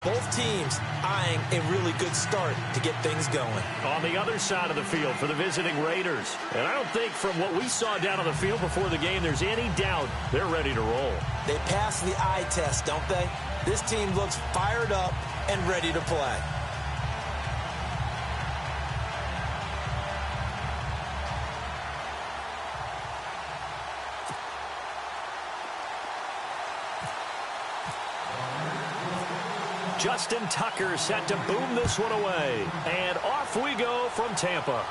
Both teams eyeing a really good start to get things going. On the other side of the field for the visiting Raiders. And I don't think from what we saw down on the field before the game there's any doubt they're ready to roll. They passed the eye test, don't they? This team looks fired up and ready to play. Justin Tucker set to boom this one away. And off we go from Tampa.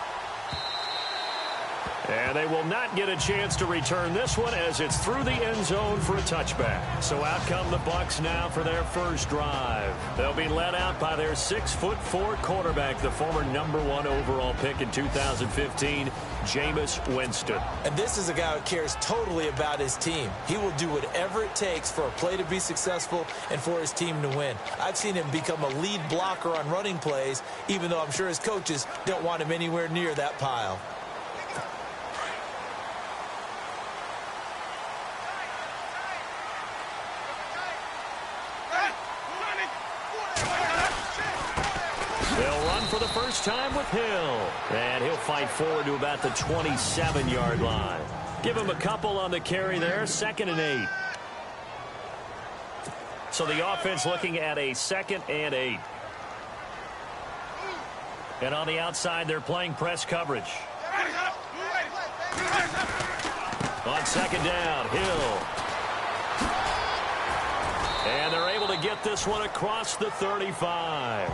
And they will not get a chance to return this one as it's through the end zone for a touchback. So out come the Bucs now for their first drive. They'll be led out by their 6'4" quarterback, the former #1 overall pick in 2015, Jameis Winston. And this is a guy who cares totally about his team. He will do whatever it takes for a play to be successful and for his team to win. I've seen him become a lead blocker on running plays, even though I'm sure his coaches don't want him anywhere near that pile. For the first time with Hill. And he'll fight forward to about the 27-yard line. Give him a couple on the carry there. 2nd and 8. So the offense looking at a 2nd and 8. And on the outside, they're playing press coverage. On 2nd down, Hill. And they're able to get this one across the 35.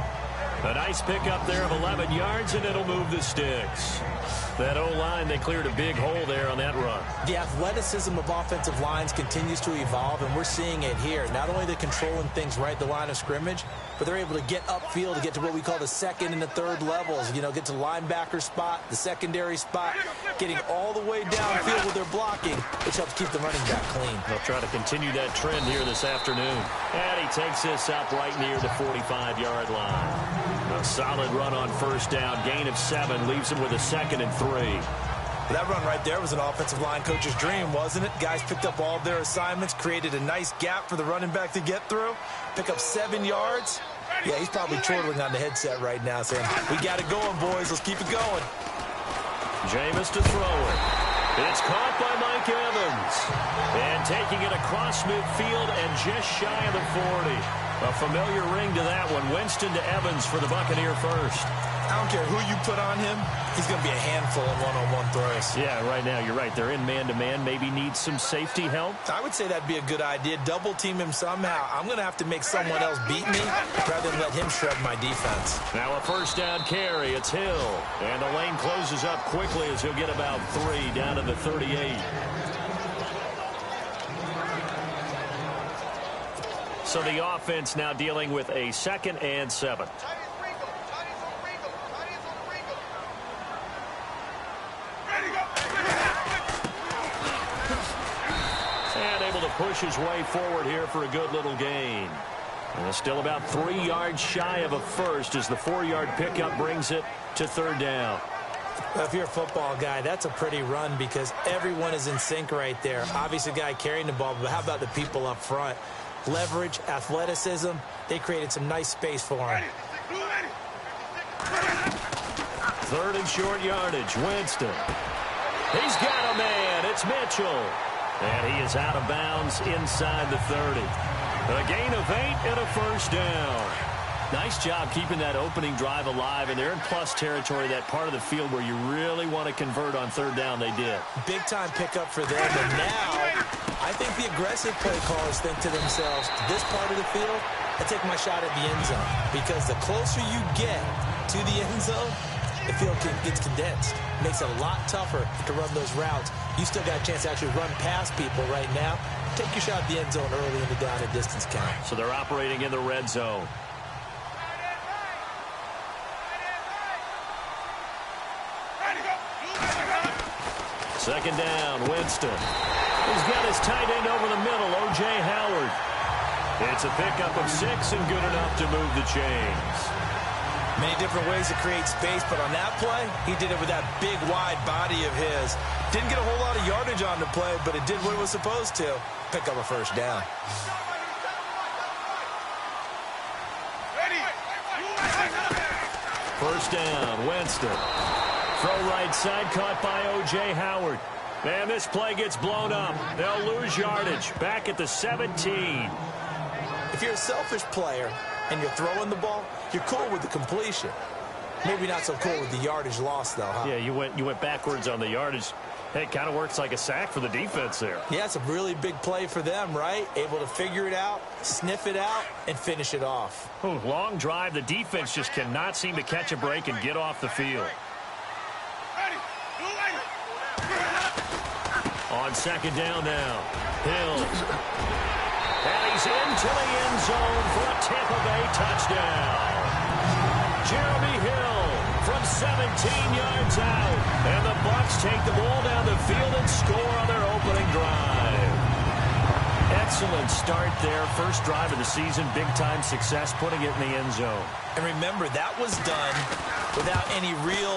A nice pickup there of 11 yards, and it'll move the sticks. That O-line, they cleared a big hole there on that run. The athleticism of offensive lines continues to evolve, and we're seeing it here. Not only they're controlling things right at the line of scrimmage, but they're able to get upfield to get to what we call the 2nd and the 3rd levels. You know, get to the linebacker spot, the secondary spot, getting all the way downfield with their blocking, which helps keep the running back clean. They'll try to continue that trend here this afternoon. And he takes this up right near the 45-yard line. A solid run on first down. Gain of 7 leaves him with a 2nd and 3. That run right there was an offensive line coach's dream, wasn't it? Guys picked up all of their assignments, created a nice gap for the running back to get through, pick up 7 yards. Yeah, he's probably chortling on the headset right now saying, we got it going, boys. Let's keep it going. Jameis to throw it. It's caught by Mike Evans. And taking it across midfield and just shy of the 40. A familiar ring to that one. Winston to Evans for the Buccaneer first. I don't care who you put on him. He's going to be a handful in one-on-one throws. Yeah, right now, you're right. They're in man-to-man. Maybe needs some safety help. I would say that'd be a good idea. Double-team him somehow. I'm going to have to make someone else beat me rather than let him shred my defense. Now a first down carry. It's Hill. And the lane closes up quickly as he'll get about 3 down to the 38. So the offense now dealing with a 2nd and 7. And able to push his way forward here for a good little gain. And it's still about 3 yards shy of a first as the 4-yard pickup brings it to 3rd down. Well, if you're a football guy, that's a pretty run because everyone is in sync right there. Obviously, the guy carrying the ball, but how about the people up front? Leverage, athleticism, they created some nice space for him. 3rd and short yardage, Winston. He's got a man, it's Mitchell. And he is out of bounds inside the 30. A gain of 8 and a first down. Nice job keeping that opening drive alive, and they're in plus territory, that part of the field where you really want to convert on 3rd down. They did. Big-time pickup for them, and now I think the aggressive play callers think to themselves, this part of the field, I take my shot at the end zone, because the closer you get to the end zone, the field gets condensed. Makes it a lot tougher to run those routes. You still got a chance to actually run past people right now. Take your shot at the end zone early in the down and distance count. So they're operating in the red zone. Second down, Winston. He's got his tight end over the middle, O.J. Howard. It's a pickup of 6 and good enough to move the chains. Many different ways to create space, but on that play, he did it with that big, wide body of his. Didn't get a whole lot of yardage on the play, but it did what it was supposed to. Pick up a first down. First down, Winston. Throw right side, caught by O.J. Howard. And this play gets blown up. They'll lose yardage. Back at the 17. If you're a selfish player and you're throwing the ball, you're cool with the completion. Maybe not so cool with the yardage loss, though, huh? Yeah, you went backwards on the yardage. Hey, it kind of works like a sack for the defense there. Yeah, it's a really big play for them, right? Able to figure it out, sniff it out, and finish it off. Ooh, long drive. The defense just cannot seem to catch a break and get off the field. On second down now, Hill. And he's into the end zone for a Tampa Bay touchdown. Jeremy Hill from 17 yards out. And the Bucs take the ball down the field and score on their opening drive. Excellent start there. First drive of the season. Big-time success putting it in the end zone. And remember, that was done without any real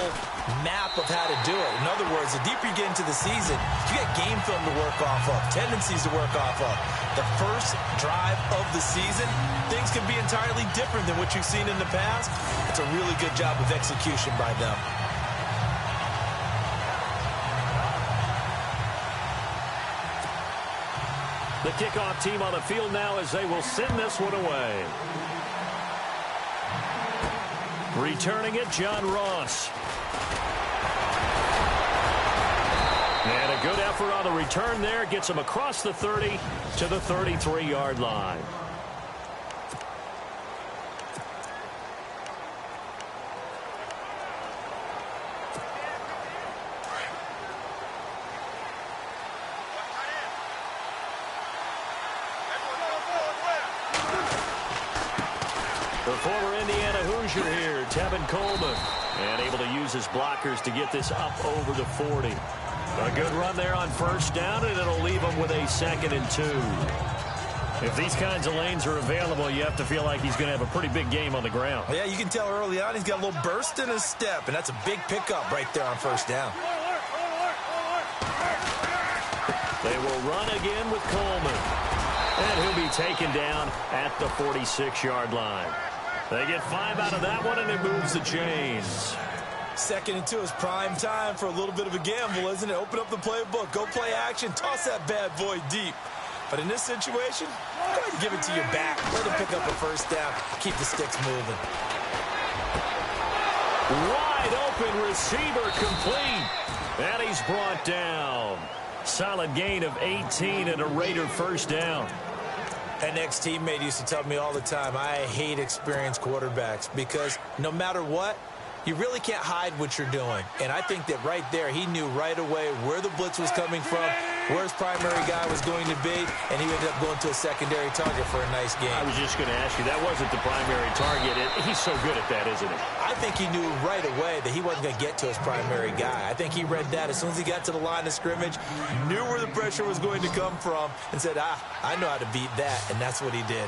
map of how to do it. In other words, the deeper you get into the season, you get game film to work off of, tendencies to work off of. The first drive of the season, things can be entirely different than what you've seen in the past. It's a really good job of execution by them. The kickoff team on the field now as they will send this one away. Returning it, John Ross. And a good effort on the return there. Gets him across the 30 to the 33-yard line. The former Indiana Hoosier here, Tevin Coleman. And able to use his blockers to get this up over the 40. A good run there on first down, and it'll leave him with a 2nd and 2. If these kinds of lanes are available, you have to feel like he's going to have a pretty big game on the ground. Yeah, you can tell early on he's got a little burst in his step, and that's a big pickup right there on first down. They will run again with Coleman. And he'll be taken down at the 46-yard line. They get 5 out of that one, and it moves the chains. 2nd and 2 is prime time for a little bit of a gamble, isn't it? Open up the playbook, go play action, toss that bad boy deep. But in this situation, go ahead and give it to your back. Let him pick up a first down. Keep the sticks moving. Wide open receiver complete. And he's brought down. Solid gain of 18 and a Raider first down. An ex-teammate used to tell me all the time, I hate experienced quarterbacks because no matter what, you really can't hide what you're doing. And I think that right there, he knew right away where the blitz was coming from, where his primary guy was going to be, and he ended up going to a secondary target for a nice game. I was just going to ask you, that wasn't the primary target. He's so good at that, isn't he? I think he knew right away that he wasn't going to get to his primary guy. I think he read that as soon as he got to the line of scrimmage, knew where the pressure was going to come from, and said, I know how to beat that, and that's what he did.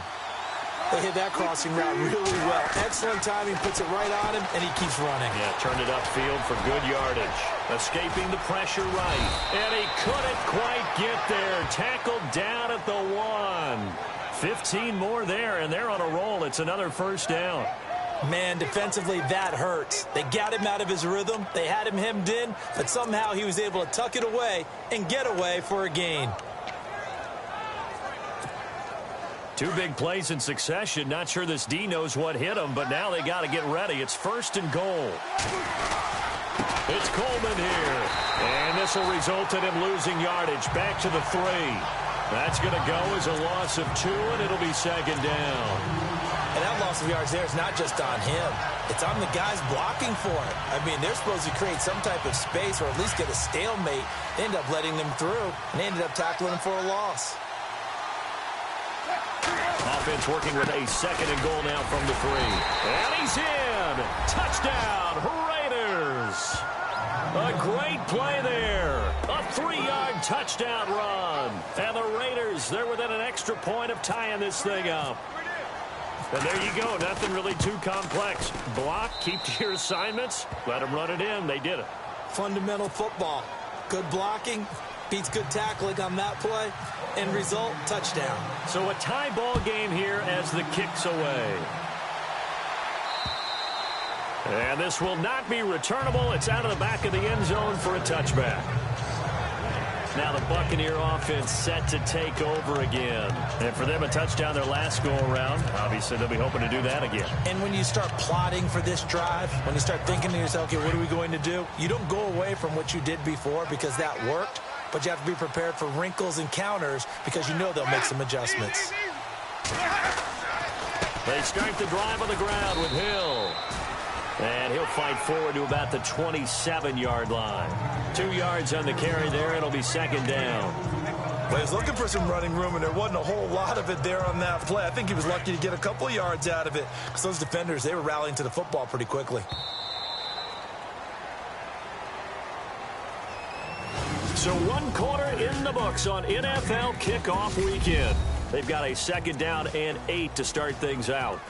They hit that crossing route really well. Excellent timing, puts it right on him, and he keeps running. Yeah, turned it upfield for good yardage. Escaping the pressure right. And he couldn't quite get there. Tackled down at the 1. 15 more there, and they're on a roll. It's another first down. Man, defensively, that hurts. They got him out of his rhythm. They had him hemmed in, but somehow he was able to tuck it away and get away for a gain. 2 big plays in succession. Not sure this D knows what hit him, but now they got to get ready. It's 1st and goal. It's Coleman here. And this will result in him losing yardage. Back to the 3. That's going to go as a loss of 2, and it'll be 2nd down. And that loss of yards there is not just on him. It's on the guys blocking for it. I mean, they're supposed to create some type of space or at least get a stalemate. They end up letting them through, and they ended up tackling him for a loss. Offense working with a 2nd and goal now from the 3. And he's in. Touchdown, Raiders. A great play there. A 3-yard touchdown run. And the Raiders, they're within an extra point of tying this thing up. And there you go. Nothing really too complex. Block, keep to your assignments, let them run it in. They did it. Fundamental football. Good blocking beats good tackling on that play. End result, touchdown. So a tie ball game here as the kick's away. And this will not be returnable. It's out of the back of the end zone for a touchback. Now the Buccaneer offense set to take over again. And for them, a touchdown their last go-around. Obviously, they'll be hoping to do that again. And when you start plotting for this drive, when you start thinking to yourself, okay, what are we going to do? You don't go away from what you did before because that worked, but you have to be prepared for wrinkles and counters because you know they'll make some adjustments. They start the drive on the ground with Hill. And he'll fight forward to about the 27-yard line. 2 yards on the carry there. It'll be second down. Well, he's looking for some running room, and there wasn't a whole lot of it there on that play. I think he was lucky to get a couple of yards out of it because those defenders, they were rallying to the football pretty quickly. So 1 quarter in the books on NFL kickoff weekend. They've got a second down and 8 to start things out.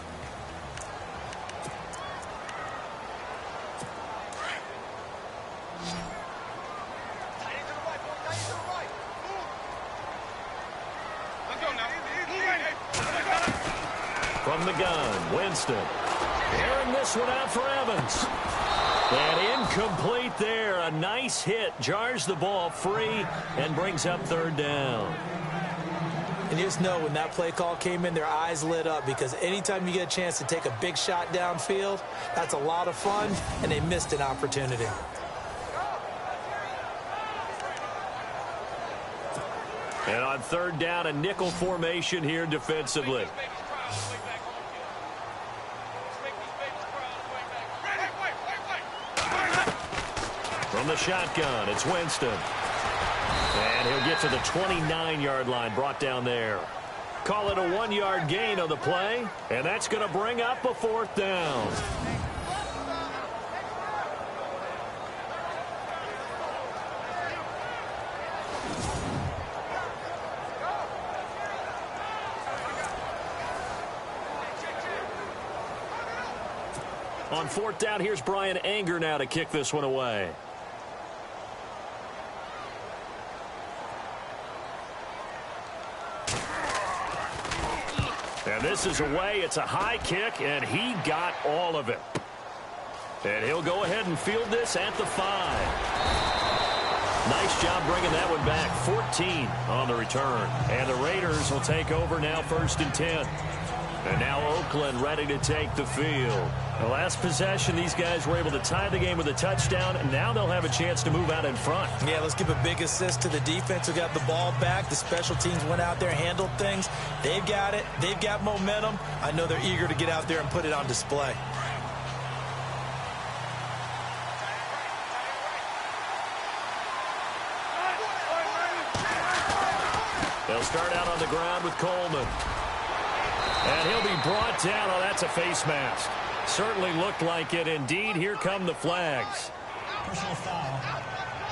From the gun, Winston. Airing this one out for Evans. And incomplete there. A nice hit. Jars the ball free and brings up third down. And you just know when that play call came in, their eyes lit up because anytime you get a chance to take a big shot downfield, that's a lot of fun, and they missed an opportunity. And on third down, a nickel formation here defensively. From the shotgun, it's Winston. And he'll get to the 29-yard line, brought down there. Call it a 1-yard gain on the play, and that's going to bring up a fourth down. On fourth down, here's Brian Anger now to kick this one away. And this is away. It's a high kick, and he got all of it. And he'll go ahead and field this at the 5. Nice job bringing that one back. 14 on the return. And the Raiders will take over now, 1st and 10. And now Oakland ready to take the field. The last possession, these guys were able to tie the game with a touchdown, and now they'll have a chance to move out in front. Yeah, let's give a big assist to the defense who got the ball back. The special teams went out there, handled things. They've got it. They've got momentum. I know they're eager to get out there and put it on display. They'll start out on the ground with Coleman. And he'll be brought down. Oh, that's a face mask. Certainly looked like it. Indeed, here come the flags. Personal foul.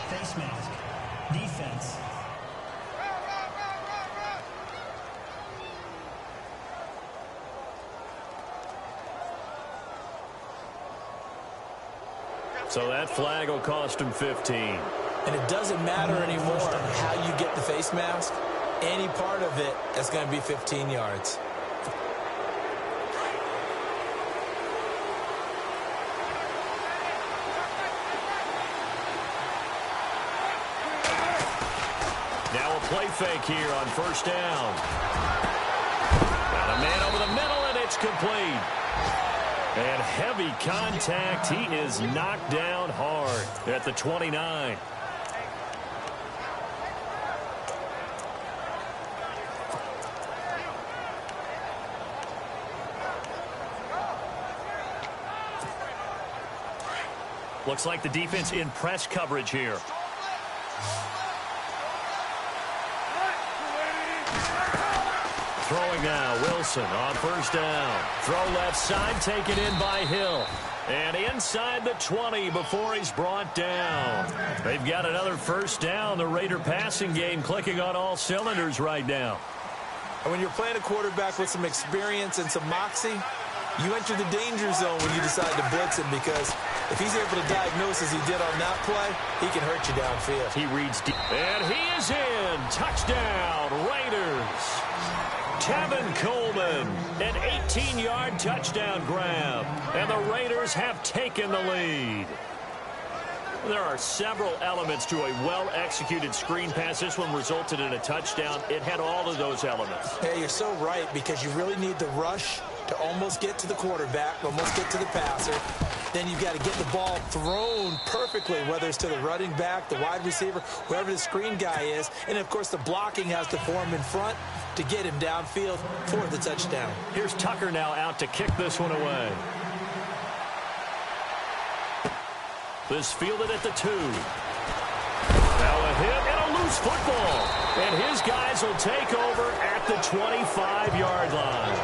Face mask. Defense. So that flag will cost him 15. And it doesn't matter anymore how you get the face mask. Any part of it is going to be 15 yards. Now a play fake here on first down. Got a man over the middle, and it's complete. And heavy contact. He is knocked down hard at the 29. Looks like the defense in press coverage here. Throwing now, Wilson on first down. Throw left side, taken in by Hill. And inside the 20 before he's brought down. They've got another first down. The Raider passing game clicking on all cylinders right now. And when you're playing a quarterback with some experience and some moxie, you enter the danger zone when you decide to blitz him, because if he's able to diagnose as he did on that play, he can hurt you downfield. He reads deep. And he is in. Touchdown, Raiders. Tevin Coleman, an 18-yard touchdown grab, and the Raiders have taken the lead. There are several elements to a well-executed screen pass. This one resulted in a touchdown. It had all of those elements. Hey, you're so right, because you really need the rush to almost get to the quarterback, almost get to the passer. Then you've got to get the ball thrown perfectly, whether it's to the running back, the wide receiver, whoever the screen guy is. And, of course, the blocking has to form in front to get him downfield for the touchdown. Here's Tucker now out to kick this one away. This fielded at the 2. Now a hit and a loose football. And his guys will take over at the 25-yard line.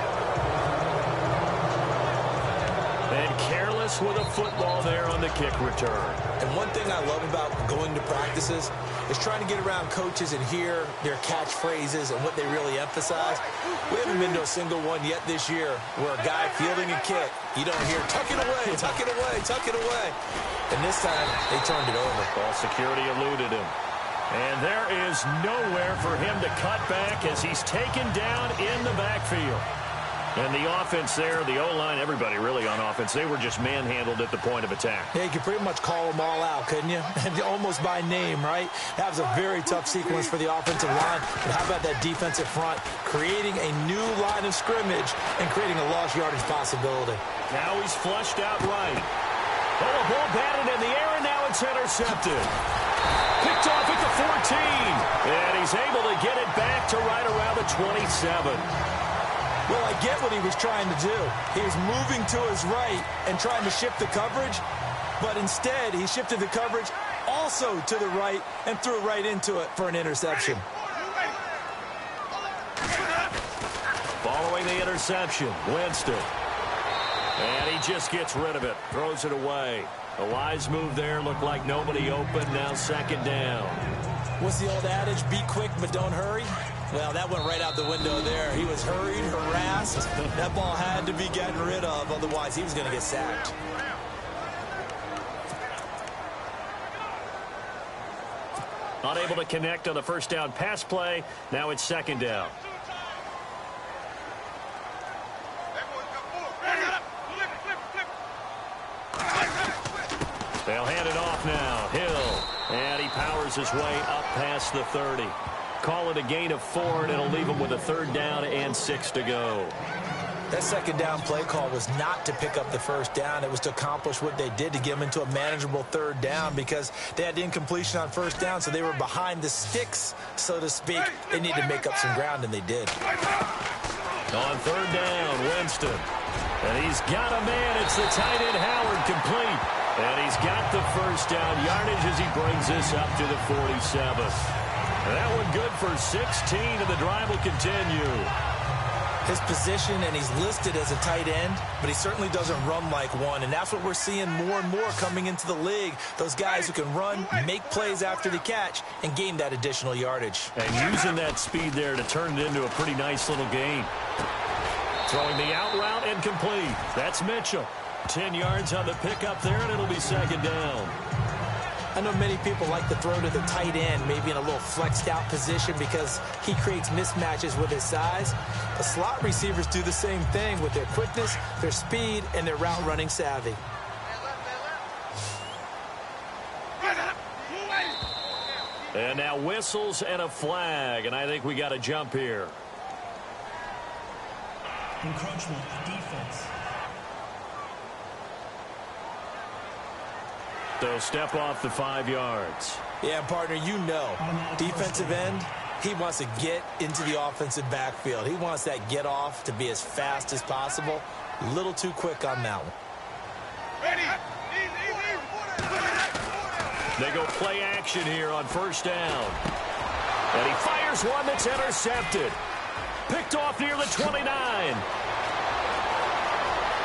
And careless with a football there on the kick return. And one thing I love about going to practices is trying to get around coaches and hear their catchphrases and what they really emphasize. We haven't been to a single one yet this year where a guy fielding a kick, you don't hear, tuck it away, tuck it away, tuck it away. And this time, they turned it over. Ball security eluded him. And there is nowhere for him to cut back as he's taken down in the backfield. And the offense there, the O-line, everybody really on offense, they were just manhandled at the point of attack. Yeah, you could pretty much call them all out, couldn't you? Almost by name, right? That was a very tough sequence for the offensive line. But how about that defensive front, creating a new line of scrimmage and creating a lost yardage possibility. Now he's flushed out right. Oh, a ball batted in the air, and now it's intercepted. Picked off at the 14. And he's able to get it back to right around the 27. Well, I get what he was trying to do. He was moving to his right and trying to shift the coverage, but instead he shifted the coverage also to the right and threw right into it for an interception. Following the interception, Winston. And he just gets rid of it, throws it away. A wise move there, looked like nobody open, now second down. What's the old adage, be quick but don't hurry? Well, that went right out the window there. He was hurried, harassed. That ball had to be gotten rid of, otherwise he was going to get sacked. Unable to connect on the first down pass play. Now it's second down. They'll hand it off now. Hill. And he powers his way up past the 30. Call it a gain of 4, and it'll leave him with a third down and 6 to go. That second down play call was not to pick up the first down. It was to accomplish what they did, to get them into a manageable third down, because they had incompletion on first down, so they were behind the sticks, so to speak. They needed to make up some ground, and they did. On third down, Winston. And he's got a man. It's the tight end, Howard, complete. And he's got the first down yardage as he brings this up to the 47th. That one good for 16, and the drive will continue. His position, and he's listed as a tight end, but he certainly doesn't run like one, and that's what we're seeing more and more coming into the league. Those guys who can run, make plays after the catch, and gain that additional yardage. And using that speed there to turn it into a pretty nice little gain. Throwing the out route and complete. That's Mitchell. 10 yards on the pickup there, and it'll be second down. I know many people like to throw to the tight end, maybe in a little flexed out position, because he creates mismatches with his size. The slot receivers do the same thing with their quickness, their speed, and their route running savvy. And now whistles and a flag, and I think we got a jump here. Encroachment, defense. So step off the 5 yards. Yeah, partner, you know, defensive end, he wants to get into the offensive backfield. He wants that get off to be as fast as possible. A little too quick on that one. They go play action here on first down. And he fires one that's intercepted. Picked off near the 29.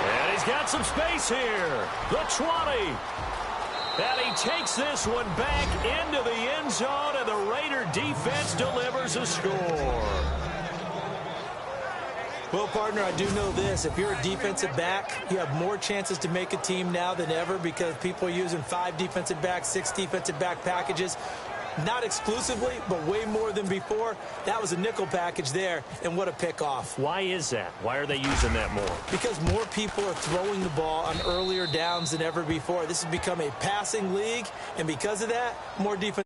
And he's got some space here. The 20. And he takes this one back into the end zone, and the Raider defense delivers a score. Well, partner, I do know this. If you're a defensive back, you have more chances to make a team now than ever, because people are using 5 defensive backs, 6 defensive back packages. Not exclusively, but way more than before. That was a nickel package there, and what a pickoff. Why is that? Why are they using that more? Because more people are throwing the ball on earlier downs than ever before. This has become a passing league, and because of that, more defense.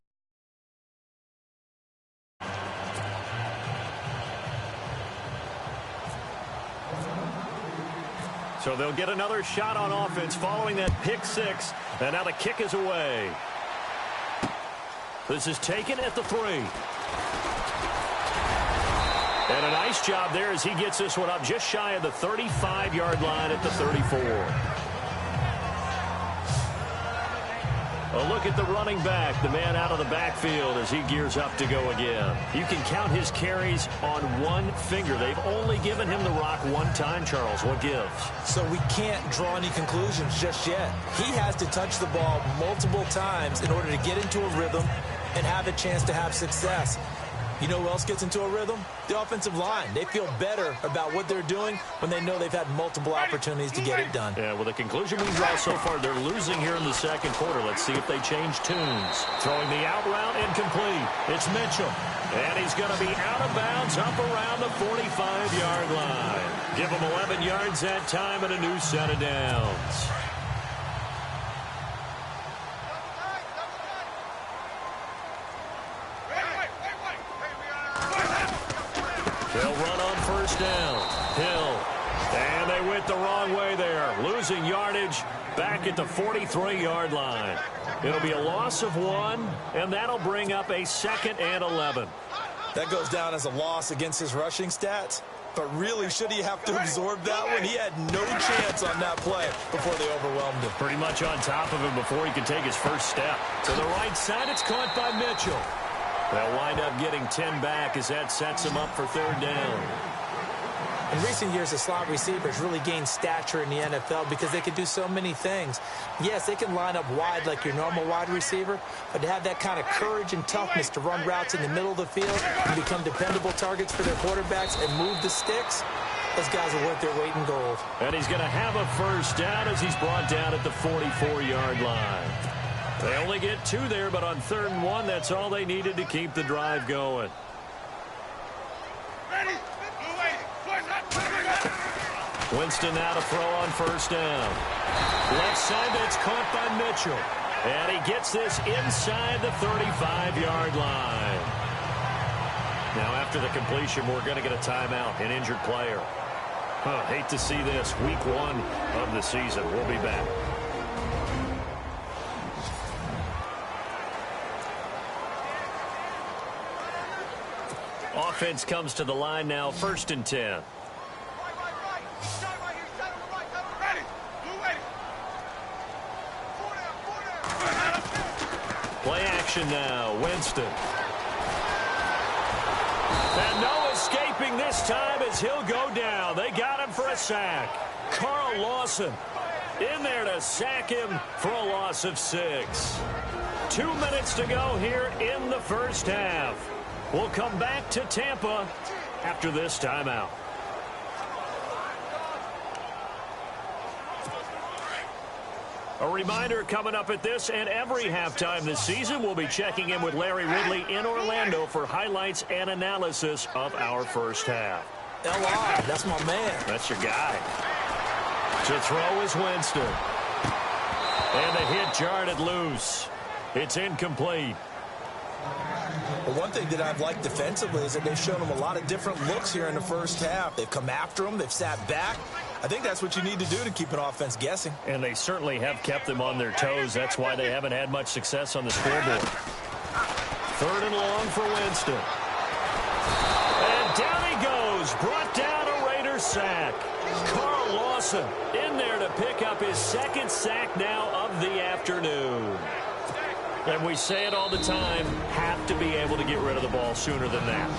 So they'll get another shot on offense following that pick six, and now the kick is away. This is taken at the 3. And a nice job there as he gets this one up just shy of the 35-yard line at the 34. A look at the running back, the man out of the backfield as he gears up to go again. You can count his carries on one finger. They've only given him the rock one time, Charles. What gives? So we can't draw any conclusions just yet. He has to touch the ball multiple times in order to get into a rhythm and have a chance to have success. You know who else gets into a rhythm? The offensive line. They feel better about what they're doing when they know they've had multiple opportunities to get it done. Yeah, well, the conclusion we draw so far, they're losing here in the second quarter. Let's see if they change tunes. Throwing the out route incomplete. It's Mitchell. And he's going to be out of bounds up around the 45-yard line. Give him 11 yards that time and a new set of downs. They'll run on first down. Hill. And they went the wrong way there. Losing yardage back at the 43-yard line. It'll be a loss of 1, and that'll bring up a 2nd and 11. That goes down as a loss against his rushing stats. But really, should he have to absorb that one? He had no chance on that play before they overwhelmed him. Pretty much on top of him before he could take his first step. To the right side, it's caught by Mitchell. They'll wind up getting 10 back as that sets him up for 3rd down. In recent years, the slot receivers really gained stature in the NFL because they can do so many things. Yes, they can line up wide like your normal wide receiver, but to have that kind of courage and toughness to run routes in the middle of the field and become dependable targets for their quarterbacks and move the sticks, those guys are worth their weight in gold. And he's going to have a first down as he's brought down at the 44-yard line. They only get 2 there, but on 3rd and 1, that's all they needed to keep the drive going. Winston now to throw on first down. Left side, that's caught by Mitchell. And he gets this inside the 35-yard line. Now, after the completion, we're going to get a timeout, an injured player. Hate to see this. Week 1 of the season. We'll be back. Offense comes to the line now, 1st and 10. Play action now, Winston. And no escaping this time as he'll go down. They got him for a sack. Carl Lawson in there to sack him for a loss of 6. 2 minutes to go here in the first half. We'll come back to Tampa after this timeout. A reminder coming up at this and every halftime this season, we'll be checking in with Larry Ridley in Orlando for highlights and analysis of our first half. L.R., that's my man. That's your guy. To throw is Winston. And the hit jarred loose. It's incomplete. But one thing that I've liked defensively is that they've shown him a lot of different looks here in the first half. They've come after him. They've sat back. I think that's what you need to do to keep an offense guessing. And they certainly have kept them on their toes. That's why they haven't had much success on the scoreboard. 3rd and long for Winston. And down he goes. Brought down a Raider sack. Carl Lawson in there to pick up his 2nd sack now of the afternoon. And we say it all the time, have to be able to get rid of the ball sooner than that.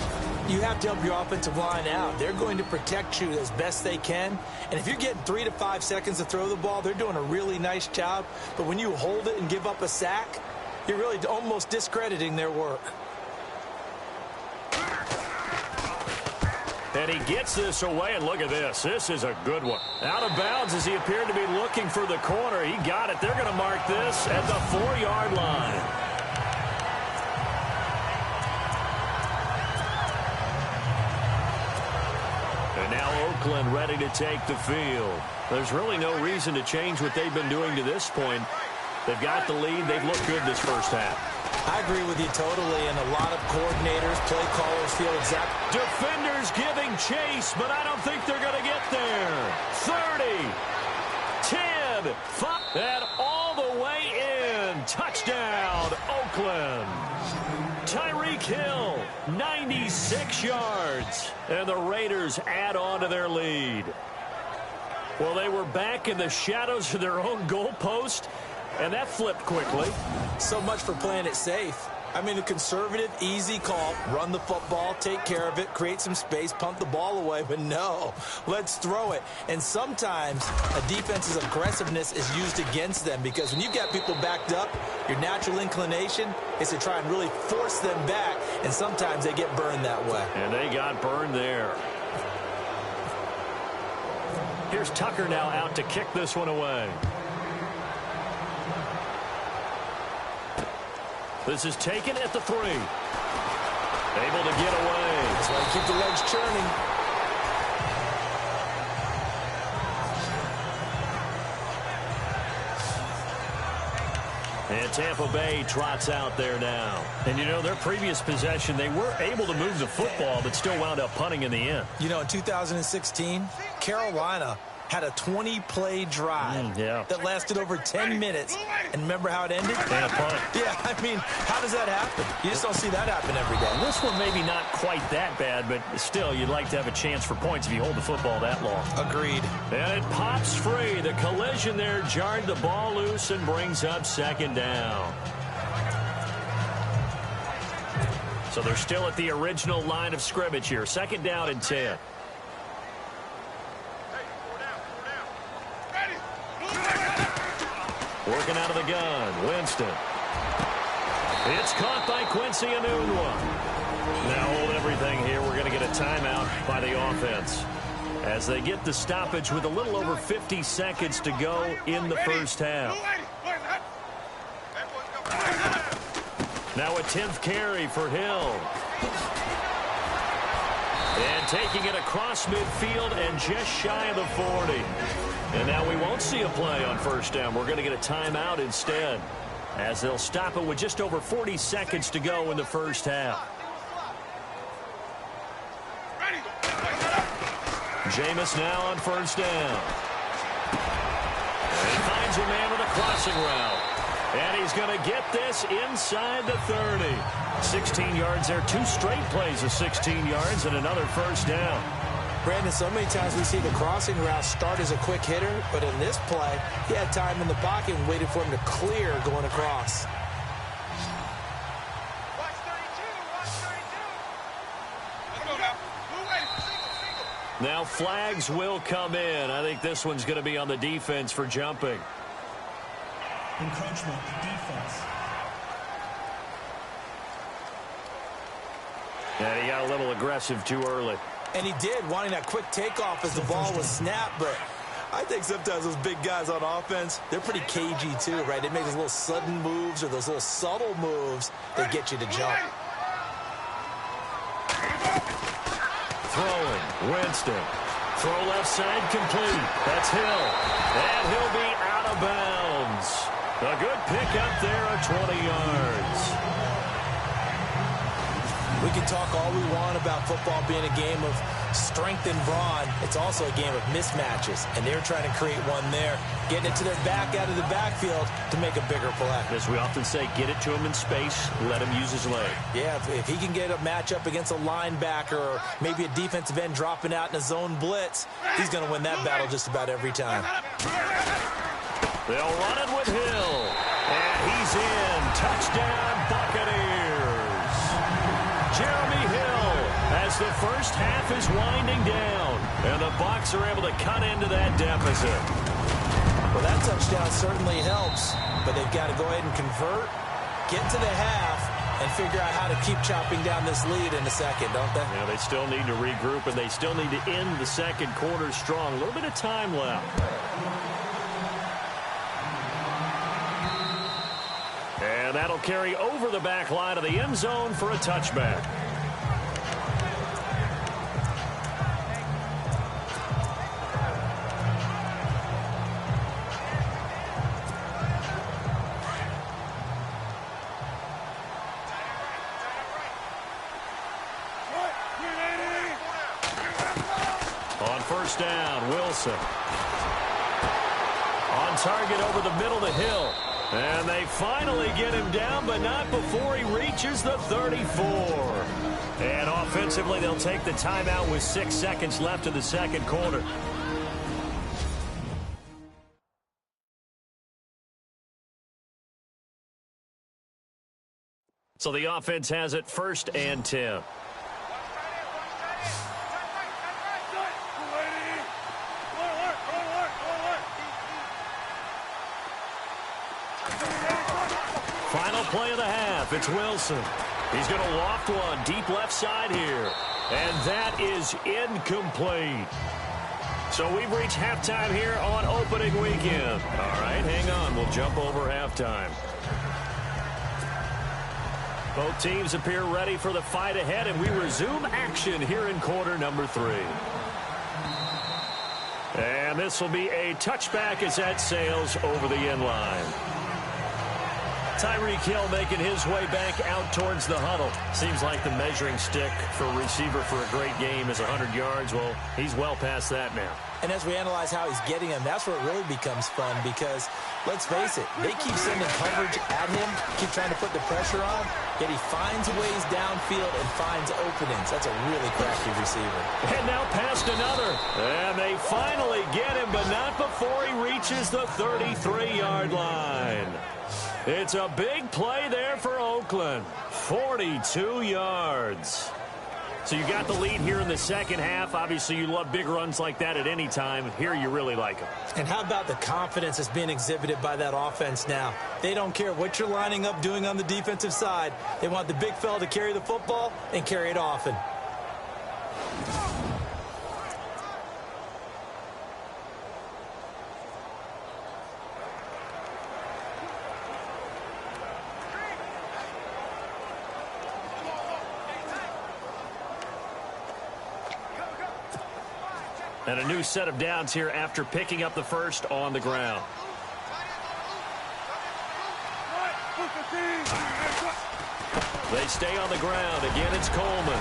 You have to help your offensive line out. They're going to protect you as best they can. And if you're getting 3 to 5 seconds to throw the ball, they're doing a really nice job. But when you hold it and give up a sack, you're really almost discrediting their work. And he gets this away, and look at this. This is a good one. Out of bounds as he appeared to be looking for the corner. He got it. They're going to mark this at the 4-yard line. Oakland ready to take the field. There's really no reason to change what they've been doing to this point. They've got the lead. They've looked good this first half. I agree with you totally, and a lot of coordinators, play callers feel exactly. Defenders giving chase, but I don't think they're going to get there. 30, 10, 5, and all the way in. Touchdown, Oakland. Tyreek Hill, 96 yards, and the Raiders add on to their lead. Well, they were back in the shadows of their own goalpost, and that flipped quickly. So much for playing it safe. I mean, a conservative, easy call, run the football, take care of it, create some space, pump the ball away, but no, let's throw it. And sometimes a defense's aggressiveness is used against them because when you've got people backed up, your natural inclination is to try and really force them back, and sometimes they get burned that way. And they got burned there. Here's Tucker now out to kick this one away. This is taken at the 3. Able to get away. That's why you keep the legs churning. And Tampa Bay trots out there now. And, you know, their previous possession, they were able to move the football, but still wound up punting in the end. You know, in 2016, Carolina had a 20-play drive that lasted over 10 minutes. And remember how it ended? And a punt. Yeah, I mean, how does that happen? You just don't see that happen every day. And this one maybe not quite that bad, but still, you'd like to have a chance for points if you hold the football that long. Agreed. And it pops free. The collision there jarred the ball loose and brings up second down. So they're still at the original line of scrimmage here. Second down and 10. Working out of the gun, Winston. It's caught by Quincy Enunwa. Now hold everything here. We're going to get a timeout by the offense as they get the stoppage with a little over 50 seconds to go in the first half. Now a 10th carry for Hill. And taking it across midfield and just shy of the 40. And now we won't see a play on first down. We're going to get a timeout instead, as they'll stop it with just over 40 seconds to go in the first half. Jameis now on first down. And he finds a man with a crossing route. And he's going to get this inside the 30. 16 yards there. 2 straight plays of 16 yards and another first down. Brandon, so many times we see the crossing route start as a quick hitter, but in this play, he had time in the pocket and waited for him to clear going across. Now flags will come in. I think this one's going to be on the defense for jumping. Encroachment, defense. And he got a little aggressive too early. And he did, wanting that quick takeoff as the ball was snapped, but I think sometimes those big guys on offense, they're pretty cagey too, right? They make those little sudden moves or those little subtle moves that get you to jump. Throwing, Winston. Throw left side complete. That's Hill. And he'll be out of bounds. A good pick up there at 20 yards. We can talk all we want about football being a game of strength and brawn. It's also a game of mismatches, and they're trying to create one there, getting it to their back out of the backfield to make a bigger play. As we often say, get it to him in space, let him use his leg. Yeah, if he can get a matchup against a linebacker or maybe a defensive end dropping out in a zone blitz, he's going to win that battle just about every time. They'll run it with Hill, and he's in. Touchdown, Buccaneers. Jeremy Hill as the first half is winding down, and the Bucs are able to cut into that deficit. Well, that touchdown certainly helps, but they've got to go ahead and convert, get to the half, and figure out how to keep chopping down this lead in a second, don't they? Yeah, they still need to regroup, and they still need to end the second quarter strong. A little bit of time left. And that'll carry over the back line of the end zone for a touchback. first down. Wilson. On target over the middle of the hill. And they finally get him down, but not before he reaches the 34. And offensively, they'll take the timeout with 6 seconds left in the second quarter. So the offense has it 1st and 10. Final play of the half. It's Wilson. He's going to loft one deep left side here. And that is incomplete. So we've reached halftime here on opening weekend. All right, hang on. We'll jump over halftime. Both teams appear ready for the fight ahead, and we resume action here in quarter number 3. And this will be a touchback as that sails over the end line. Tyreek Hill making his way back out towards the huddle. Seems like the measuring stick for a receiver for a great game is 100 yards. Well, he's well past that now. And as we analyze how he's getting them, that's where it really becomes fun because, let's face it, they keep sending coverage at him, keep trying to put the pressure on, yet he finds ways downfield and finds openings. That's a really crafty receiver. And now past another. And they finally get him, but not before he reaches the 33-yard line. It's a big play there for Oakland. 42 yards. So you got the lead here in the second half. Obviously, you love big runs like that at any time. Here, you really like them. And how about the confidence that's being exhibited by that offense now? They don't care what you're lining up doing on the defensive side. They want the big fella to carry the football and carry it often. And a new set of downs here after picking up the first on the ground. They stay on the ground. Again, it's Coleman.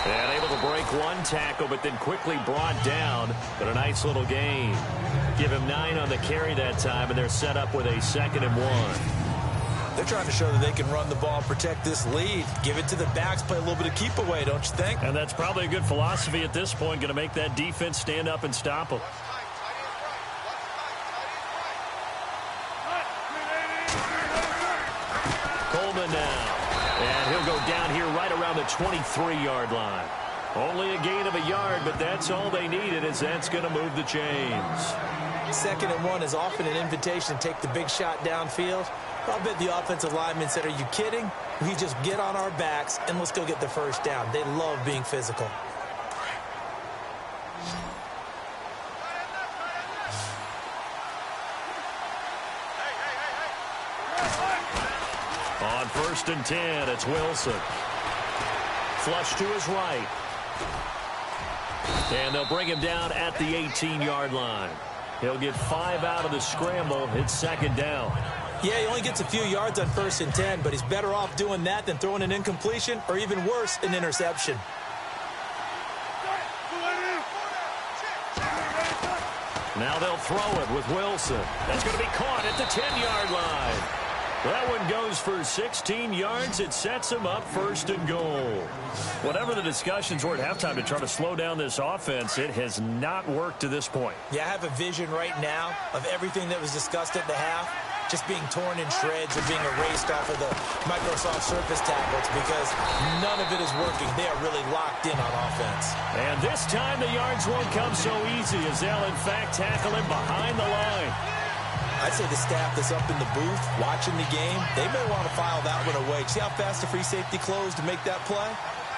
And able to break one tackle, but then quickly brought down. But a nice little gain. Give him 9 on the carry that time, and they're set up with a 2nd and 1. They're trying to show that they can run the ball and protect this lead. Give it to the backs, play a little bit of keep away, don't you think? And that's probably a good philosophy at this point, going to make that defense stand up and stop them. Coleman now. And he'll go down here right around the 23-yard line. Only a gain of a yard, but that's all they needed, as that's going to move the chains. 2nd and 1 is often an invitation to take the big shot downfield. I'll bet the offensive lineman said, are you kidding? We just get on our backs and let's go get the first down. They love being physical. On 1st and 10, it's Wilson. Flush to his right. And they'll bring him down at the 18-yard line. He'll get 5 out of the scramble. It's 2nd down. Yeah, he only gets a few yards on 1st and 10, but he's better off doing that than throwing an incompletion or even worse, an interception. Now they'll throw it with Wilson. That's going to be caught at the 10-yard line. That one goes for 16 yards. It sets him up 1st and goal. Whatever the discussions were at halftime to try to slow down this offense, it has not worked to this point. Yeah, I have a vision right now of everything that was discussed at the half just being torn in shreds or being erased off of the Microsoft Surface tablets because none of it is working. They are really locked in on offense. And this time the yards won't come so easy as they'll, in fact, tackle him behind the line. I'd say the staff that's up in the booth watching the game, they may want to file that one away. See how fast the free safety closed to make that play?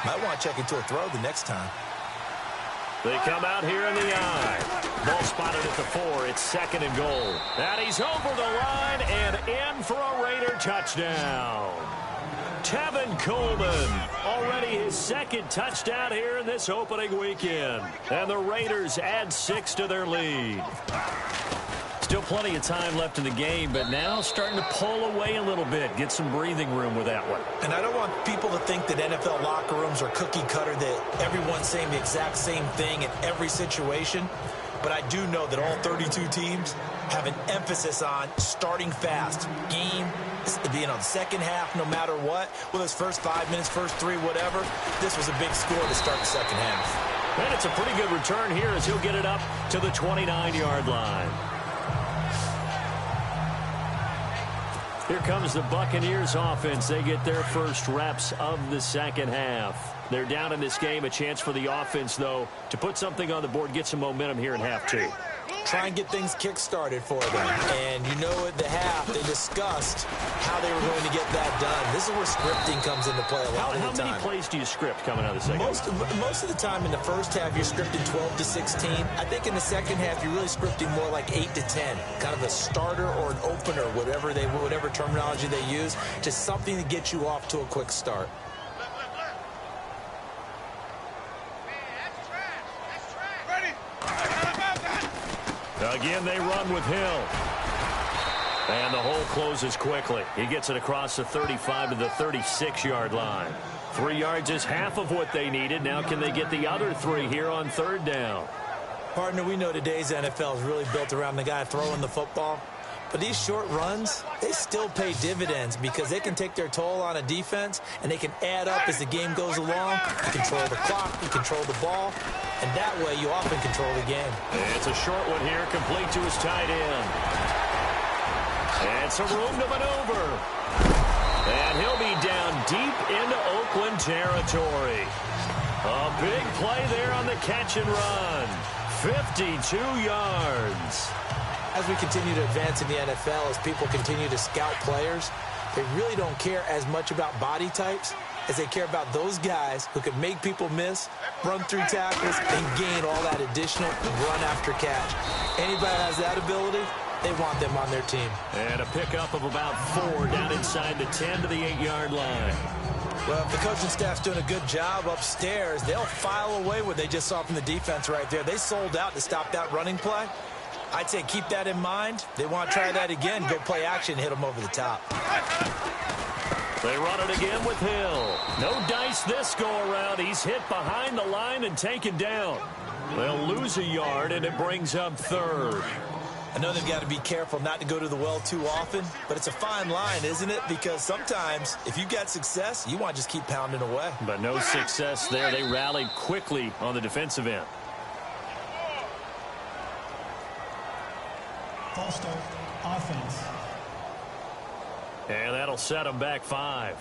Might want to check into a throw the next time. They come out here in the eye. Ball spotted at the 4. It's 2nd and goal. And he's over the line and in for a Raider touchdown. Tevin Coleman, already his 2nd touchdown here in this opening weekend. And the Raiders add 6 to their lead. Still plenty of time left in the game, but now starting to pull away a little bit. Get some breathing room with that one. And I don't want people to think that NFL locker rooms are cookie cutter, that everyone's saying the exact same thing in every situation. But I do know that all 32 teams have an emphasis on starting fast. Game, the second half, no matter what. Whether it's first 5 minutes, first 3, whatever. This was a big score to start the second half. And it's a pretty good return here as he'll get it up to the 29-yard line. Here comes the Buccaneers offense. They get their first reps of the second half. They're down in this game. A chance for the offense, though, to put something on the board, get some momentum here in half two. Try and get things kick-started for them. And you know at the half, they discussed how they were going to get that done. This is where scripting comes into play a lot of the time. How many plays do you script coming out of the second half? Most of the time in the first half, you're scripting 12 to 16. I think in the second half, you're really scripting more like 8 to 10. Kind of a starter or an opener, whatever terminology they use. Just something to get you off to a quick start. Again, they run with Hill. And the hole closes quickly. He gets it across the 35 to the 36-yard line. 3 yards is half of what they needed. Now can they get the other 3 here on third down? Partner, we know today's NFL is really built around the guy throwing the football. But these short runs, they still pay dividends because they can take their toll on a defense and they can add up as the game goes along. You control the clock, you control the ball, and that way you often control the game. It's a short one here, complete to his tight end. And some room to maneuver. And he'll be down deep into Oakland territory. A big play there on the catch and run. 52 yards. As we continue to advance in the NFL, as people continue to scout players, they really don't care as much about body types as they care about those guys who can make people miss, run through tackles, and gain all that additional run after catch. Anybody has that ability, they want them on their team. And a pickup of about 4 down inside the 10 to the 8-yard line. Well, if the coaching staff's doing a good job upstairs, they'll file away what they just saw from the defense right there. They sold out to stop that running play. I'd say keep that in mind. They want to try that again, go play action, hit them over the top. They run it again with Hill. No dice this go-around. He's hit behind the line and taken down. They'll lose a yard, and it brings up third. I know they've got to be careful not to go to the well too often, but it's a fine line, isn't it? Because sometimes, if you got success, you want to just keep pounding away. But no success there. They rallied quickly on the defensive end. False start, offense. And that'll set them back 5.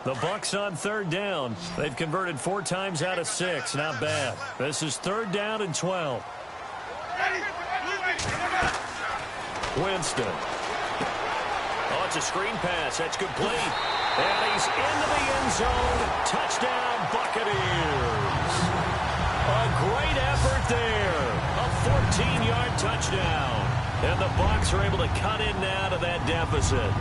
The Bucs on third down. They've converted 4 times out of 6. Not bad. This is third down and 12. Winston. Oh, it's a screen pass. That's complete. And he's into the end zone. Touchdown, Buccaneers. A great effort there. A 14-yard touchdown. And the Bucs are able to cut in now to that deficit.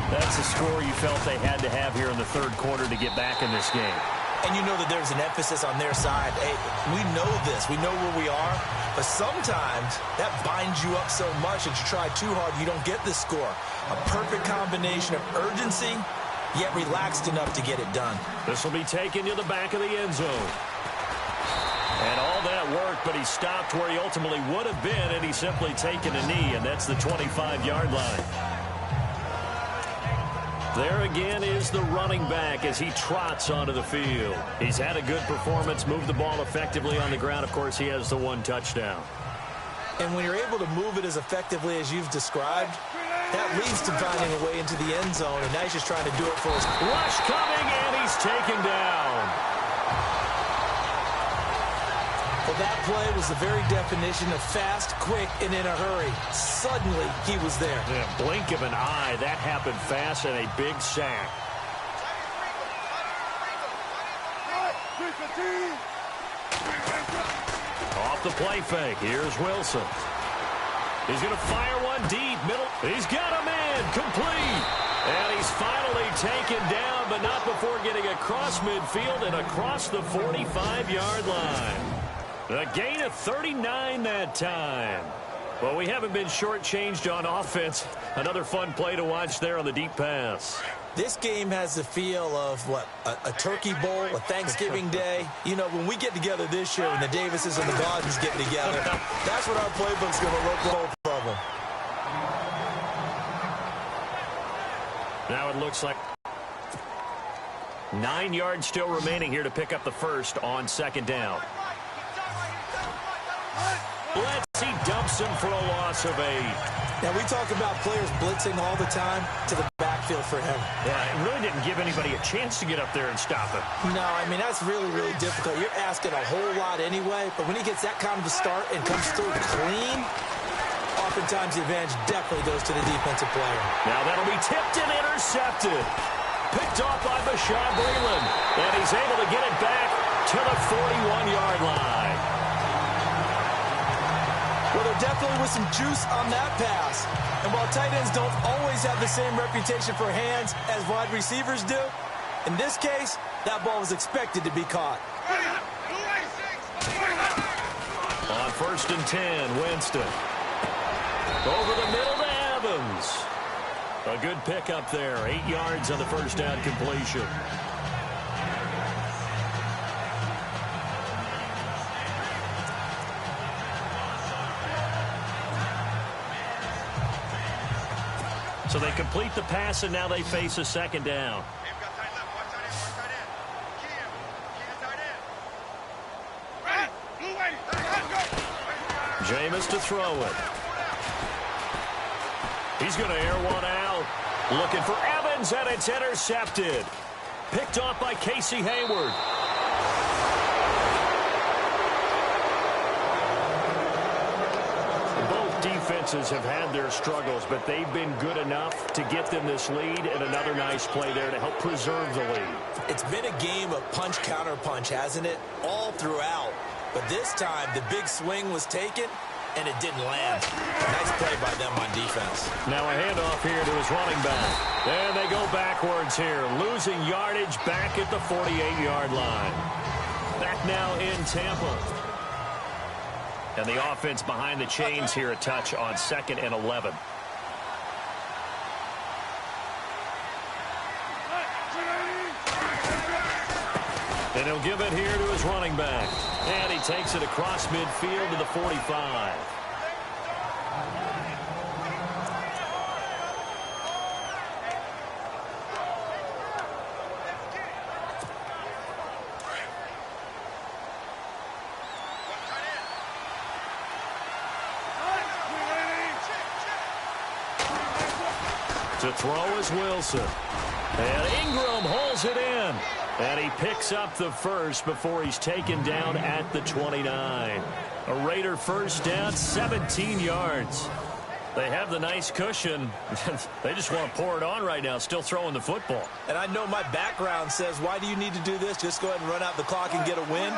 That's the score you felt they had to have here in the third quarter to get back in this game. And you know that there's an emphasis on their side. Hey, we know this. We know where we are. But sometimes that binds you up so much that you try too hard, you don't get the score. A perfect combination of urgency, yet relaxed enough to get it done. This will be taken to the back of the end zone. And all that worked, but he stopped where he ultimately would have been, and he's simply taken a knee, and that's the 25-yard line. There again is the running back as he trots onto the field. He's had a good performance, moved the ball effectively on the ground. Of course, he has the 1 touchdown. And when you're able to move it as effectively as you've described, that leads to finding a way into the end zone, and now he's just trying to do it for us. Rush coming, and he's taken down. Well, that play was the very definition of fast, quick, and in a hurry. Suddenly, he was there. In a blink of an eye, that happened fast and a big sack. Off the play fake. Here's Wilson. He's going to fire one deep. Middle. He's got a man. Complete. And he's finally taken down, but not before getting across midfield and across the 45-yard line. A gain of 39 that time. Well, we haven't been shortchanged on offense. Another fun play to watch there on the deep pass. This game has the feel of, what, a turkey bowl, a Thanksgiving day. You know, when we get together this year, when the Davises and the Gaudens get together, that's what our playbook's going to look like from them. Now it looks like 9 yards still remaining here to pick up the first on second down. He dumps him for a loss of 8. Now, we talk about players blitzing all the time to the backfield for him. Yeah, it really didn't give anybody a chance to get up there and stop him. No, I mean, that's really, really difficult. You're asking a whole lot anyway, but when he gets that kind of a start and comes through clean, oftentimes the advantage definitely goes to the defensive player. Now that'll be tipped and intercepted. Picked off by Bashaud Breeland, and he's able to get it back to the 41-yard line. Well, there definitely was some juice on that pass. And while tight ends don't always have the same reputation for hands as wide receivers do, in this case, that ball was expected to be caught. On 1st and 10, Winston. Over the middle to Evans. A good pickup there. 8 yards on the first down completion. So they complete the pass, and now they face a second down. Jameis to throw it. He's going to air one out. Looking for Evans, and it's intercepted. Picked off by Casey Hayward. Defenses have had their struggles, but they've been good enough to get them this lead, and another nice play there to help preserve the lead. It's been a game of punch-counter-punch, hasn't it? All throughout. But this time, the big swing was taken, and it didn't land. Nice play by them on defense. Now a handoff here to his running back. And they go backwards here, losing yardage back at the 48-yard line. Back now in Tampa. And the offense behind the chains here, a touch on 2nd and 11. And he'll give it here to his running back. And he takes it across midfield to the 45. To throw is Wilson. And Ingram holds it in. And he picks up the first before he's taken down at the 29. A Raider first down, 17 yards. They have the nice cushion. They just want to pour it on right now, still throwing the football. And I know my background says, why do you need to do this? Just go ahead and run out the clock and get a win.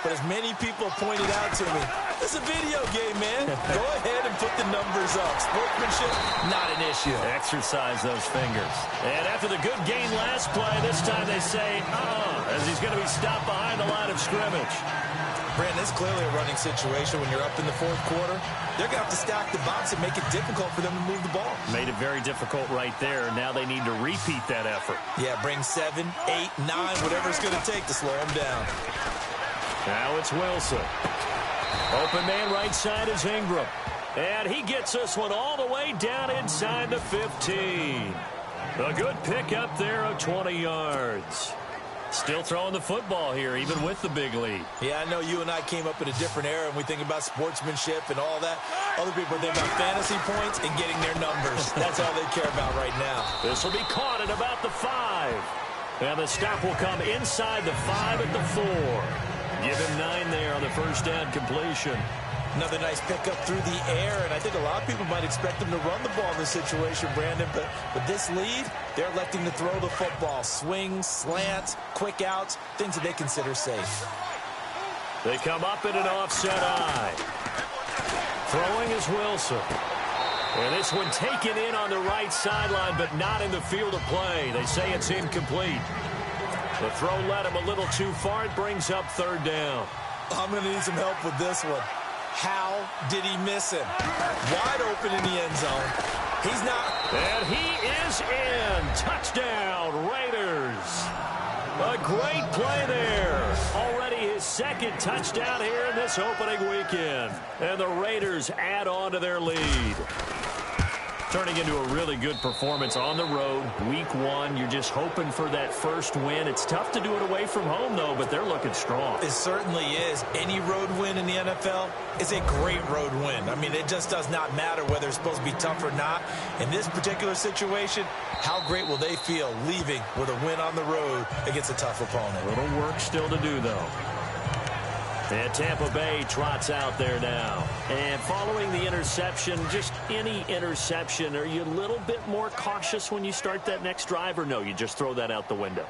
But as many people pointed out to me, it's a video game, man. Go ahead and put the numbers up. Sportsmanship, not an issue. Exercise those fingers. And after the good gain last play, this time they say, as he's going to be stopped behind the line of scrimmage. Brandon, it's clearly a running situation when you're up in the 4th quarter. They're going to have to stack the box and make it difficult for them to move the ball. Made it very difficult right there. Now they need to repeat that effort. Yeah, bring 7, 8, 9, whatever it's going to take to slow them down. Now it's Wilson. Open man right side is Ingram. And he gets this one all the way down inside the 15. A good pickup there of 20 yards. Still throwing the football here, even with the big lead. Yeah, I know you and I came up in a different era, and we think about sportsmanship and all that. Other people think about fantasy points and getting their numbers. That's all they care about right now. This will be caught at about the 5. And the stop will come inside the 5 at the 4. Give him 9 there on the first down completion. Another nice pickup through the air, and I think a lot of people might expect him to run the ball in this situation, Brandon, but with this lead, they're electing to throw the football. Swings, slants, quick outs, things that they consider safe. They come up in an offset eye. Throwing is Wilson. And this one taken in on the right sideline, but not in the field of play. They say it's incomplete. The throw led him a little too far. It brings up 3rd down. I'm going to need some help with this one. How did he miss him? Wide open in the end zone. He's not. And he is in. Touchdown, Raiders. A great play there. Already his second touchdown here in this opening weekend. And the Raiders add on to their lead. Turning into a really good performance on the road. Week 1, you're just hoping for that first win. It's tough to do it away from home, though, but they're looking strong. It certainly is. Any road win in the NFL is a great road win. I mean, it just does not matter whether it's supposed to be tough or not. In this particular situation, how great will they feel leaving with a win on the road against a tough opponent? A little work still to do, though. And Tampa Bay trots out there now. And following the interception, just any interception, are you a little bit more cautious when you start that next drive, or no, you just throw that out the window?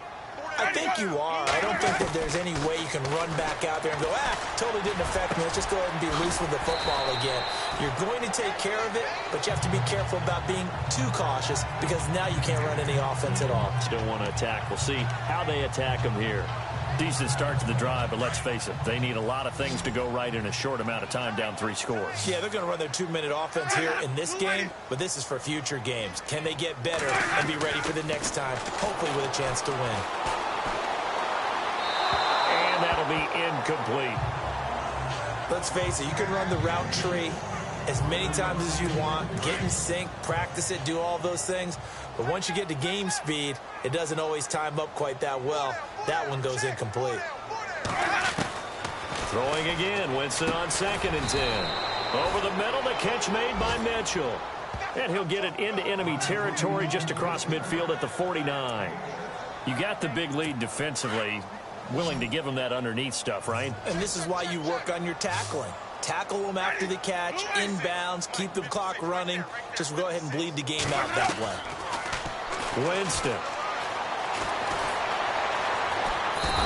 I think you are. I don't think that there's any way you can run back out there and go, totally didn't affect me. Let's just go ahead and be loose with the football again. You're going to take care of it, but you have to be careful about being too cautious because now you can't run any offense at all. Still want to attack. We'll see how they attack them here. Decent start to the drive, but let's face it, they need a lot of things to go right in a short amount of time down 3 scores. Yeah, they're going to run their 2-minute offense here in this game, but this is for future games. Can they get better and be ready for the next time, hopefully with a chance to win? And that'll be incomplete. Let's face it, you can run the route tree as many times as you want, get in sync, practice it, do all those things. But once you get to game speed, it doesn't always time up quite that well. That one goes incomplete. Throwing again, Winston on 2nd and 10. Over the middle, the catch made by Mitchell. And he'll get it into enemy territory just across midfield at the 49. You got the big lead defensively. Willing to give him that underneath stuff, right? And this is why you work on your tackling. Tackle them after the catch, inbounds, keep the clock running. Just go ahead and bleed the game out that way. Winston.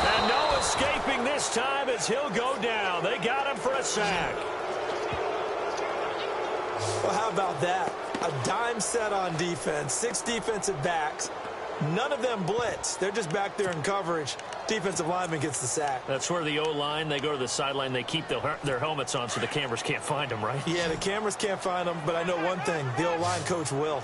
And no escaping this time as he'll go down. They got him for a sack. Well, how about that? A dime set on defense, 6 defensive backs. None of them blitz. They're just back there in coverage. Defensive lineman gets the sack. That's where the O-line, they go to the sideline, they keep their helmets on so the cameras can't find them, right? Yeah, the cameras can't find them, but I know one thing. The O-line coach will.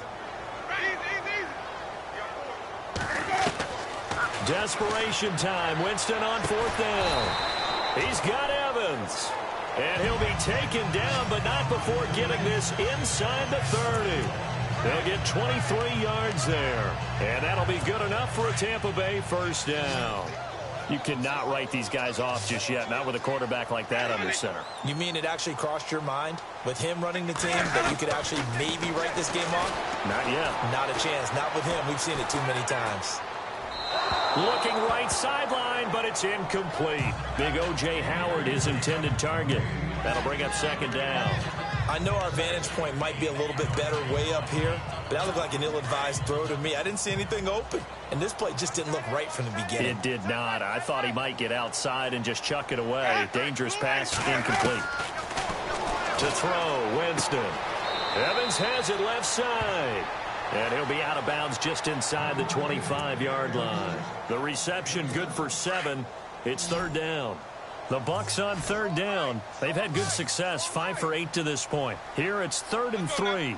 Desperation time. Winston on 4th down. He's got Evans. And he'll be taken down, but not before getting this inside the 30. They'll get 23 yards there. And that'll be good enough for a Tampa Bay first down. You cannot write these guys off just yet, not with a quarterback like that under center. You mean it actually crossed your mind with him running the team that you could actually maybe write this game off? Not yet. Not a chance. Not with him. We've seen it too many times. Looking right sideline, but it's incomplete. Big O.J. Howard, his intended target. That'll bring up 2nd down. I know our vantage point might be a little bit better way up here, but that looked like an ill-advised throw to me. I didn't see anything open, and this play just didn't look right from the beginning. It did not. I thought he might get outside and just chuck it away. Dangerous pass, incomplete. To throw, Winston. Evans has it left side. And he'll be out of bounds just inside the 25-yard line. The reception good for 7. It's 3rd down. The Bucs on 3rd down. They've had good success, 5 for 8 to this point. Here it's 3rd and 3.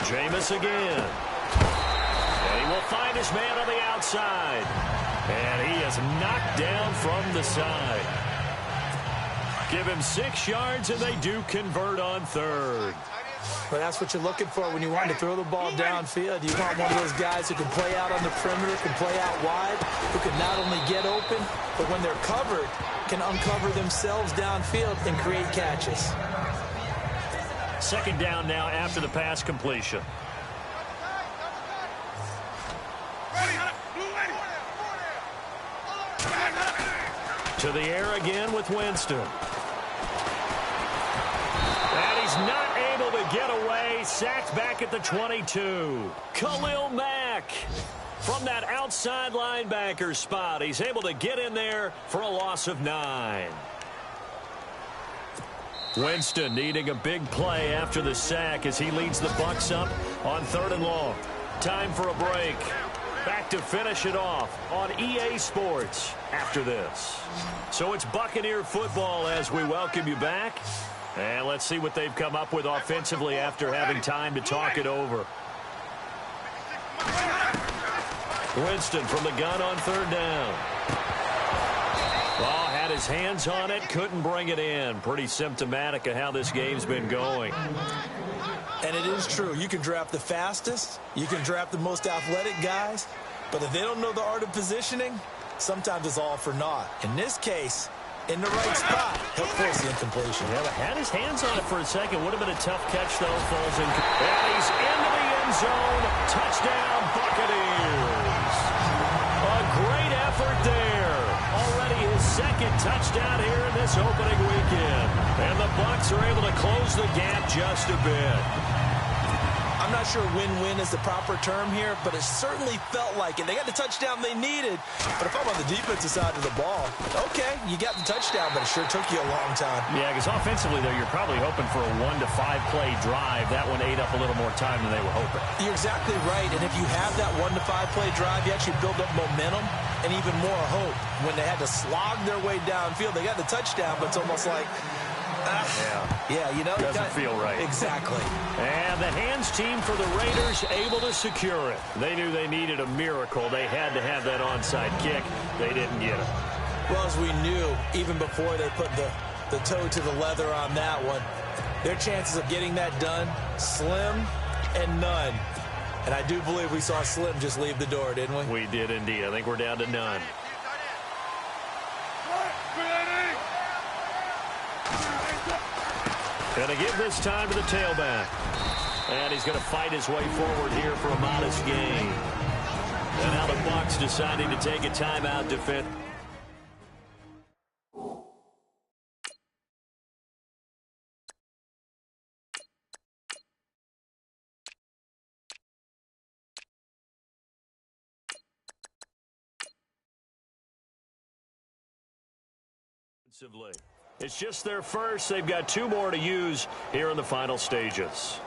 Jameis again. And he will find his man on the outside. And he is knocked down from the side. Give him 6 yards, and they do convert on 3rd. But that's what you're looking for when you want to throw the ball downfield. You want one of those guys who can play out on the perimeter, can play out wide, who can not only get open, but when they're covered, can uncover themselves downfield and create catches. 2nd down now after the pass completion. To the air again with Winston. And he's not able to get away. Sacked back at the 22. Khalil Mack from that outside linebacker spot. He's able to get in there for a loss of 9. Winston needing a big play after the sack as he leads the Bucs up on 3rd and long. Time for a break. Back to finish it off on EA Sports after this. So it's Buccaneer football as we welcome you back. And let's see what they've come up with offensively after having time to talk it over. Winston from the gun on third down. Ball had his hands on it, couldn't bring it in. Pretty symptomatic of how this game's been going. And it is true. You can draft the fastest. You can draft the most athletic guys. But if they don't know the art of positioning, sometimes it's all for naught. In this case, in the right spot, he'll force the incompletion. Yeah, but had his hands on it for a second. Would have been a tough catch, though. Falls in. And he's into the end zone. Touchdown, Buccaneers. A great effort there. Already his second touchdown here in this opening weekend. And the Bucs are able to close the gap just a bit. I'm not sure win-win is the proper term here, but it certainly felt like it. They got the touchdown they needed. But if I'm on the defensive side of the ball, okay, you got the touchdown, but it sure took you a long time. Yeah, because offensively, though, you're probably hoping for a 1 to 5 play drive. That one ate up a little more time than they were hoping. You're exactly right. And if you have that 1 to 5 play drive, you actually build up momentum and even more hope. When they had to slog their way downfield, they got the touchdown, but it's almost like, yeah, you know. Doesn't feel right. Exactly. And the hands team for the Raiders able to secure it. They knew they needed a miracle. They had to have that onside kick. They didn't get it. Well, as we knew, even before they put the toe to the leather on that one, their chances of getting that done, slim and none. And I do believe we saw Slim just leave the door, didn't we? We did indeed. I think we're down to none. Going to give this time to the tailback. And he's going to fight his way forward here for a modest gain. And now the Bucs deciding to take a timeout defense. It's just their first. They've got 2 more to use here in the final stages.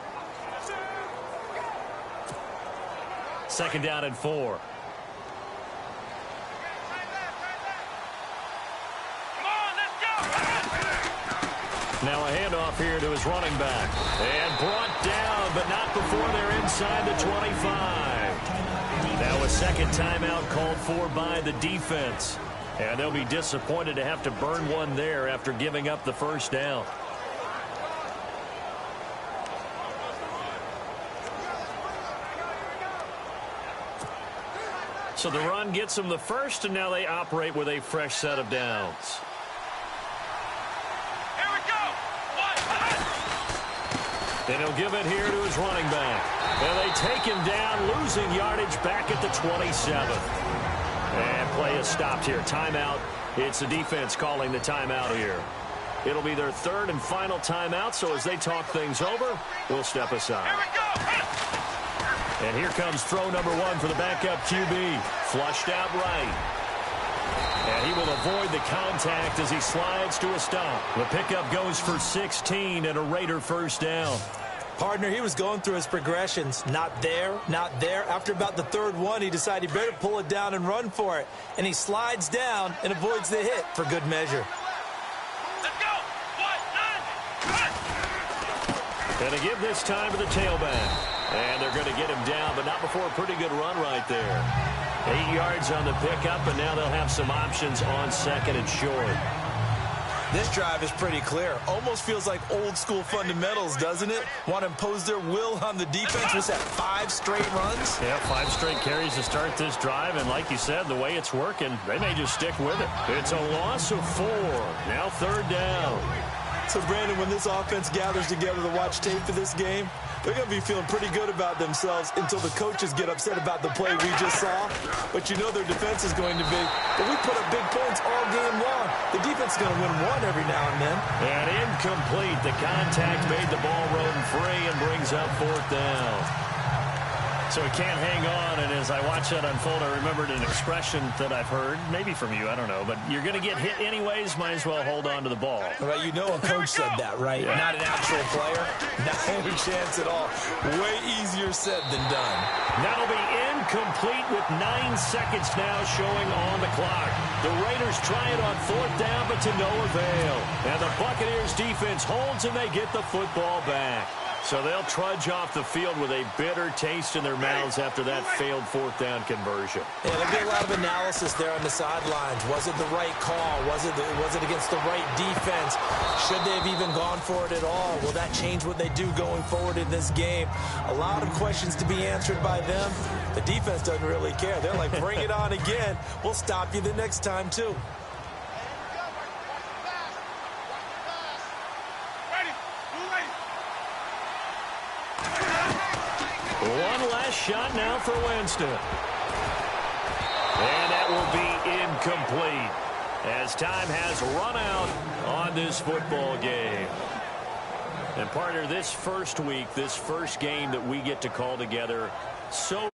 2nd down and 4. Now a handoff here to his running back. And brought down, but not before they're inside the 25. Now a second timeout called for by the defense. And they'll be disappointed to have to burn one there after giving up the first down. So the run gets them the first, and now they operate with a fresh set of downs. Here we go. And he'll give it here to his running back. And they take him down, losing yardage back at the 27. And play is stopped here. Timeout. It's the defense calling the timeout here. It'll be their 3rd and final timeout, so as they talk things over, we'll step aside. Here we go. And here comes throw number 1 for the backup QB. Flushed out right. And he will avoid the contact as he slides to a stop. The pickup goes for 16 and a Raider first down. Partner, he was going through his progressions. Not there, not there. After about the 3rd one, he decided he better pull it down and run for it. And he slides down and avoids the hit for good measure. Let's go. 1, 9, 1. And to give this time to the tailback. And they're going to get him down, but not before a pretty good run right there. 8 yards on the pickup, and now they'll have some options on 2nd and short. This drive is pretty clear. Almost feels like old-school fundamentals, doesn't it? Want to impose their will on the defense. Was that 5 straight runs? Yeah, 5 straight carries to start this drive, and like you said, the way it's working, they may just stick with it. It's a loss of 4. Now 3rd down. So, Brandon, when this offense gathers together to watch tape for this game, they're going to be feeling pretty good about themselves until the coaches get upset about the play we just saw. But you know their defense is going to be. But we put up big points all game long. The defense is going to win one every now and then. And incomplete. The contact made the ball roam free and brings up 4th down. So he can't hang on, and as I watch that unfold, I remembered an expression that I've heard, maybe from you, I don't know, but you're going to get hit anyways, might as well hold on to the ball. Right, you know a coach said that, right? Yeah. Not an actual player. Not a chance at all. Way easier said than done. That'll be incomplete with 9 seconds now showing on the clock. The Raiders try it on 4th down, but to no avail. And the Buccaneers defense holds, and they get the football back. So they'll trudge off the field with a bitter taste in their mouths after that failed 4th down conversion. Yeah, there'll be a lot of analysis there on the sidelines. Was it the right call? Was it against the right defense? Should they have even gone for it at all? Will that change what they do going forward in this game? A lot of questions to be answered by them. The defense doesn't really care. They're like, bring it on again. We'll stop you the next time, too. One last shot now for Winston. And that will be incomplete as time has run out on this football game. And partner, this first week, this first game that we get to call together, so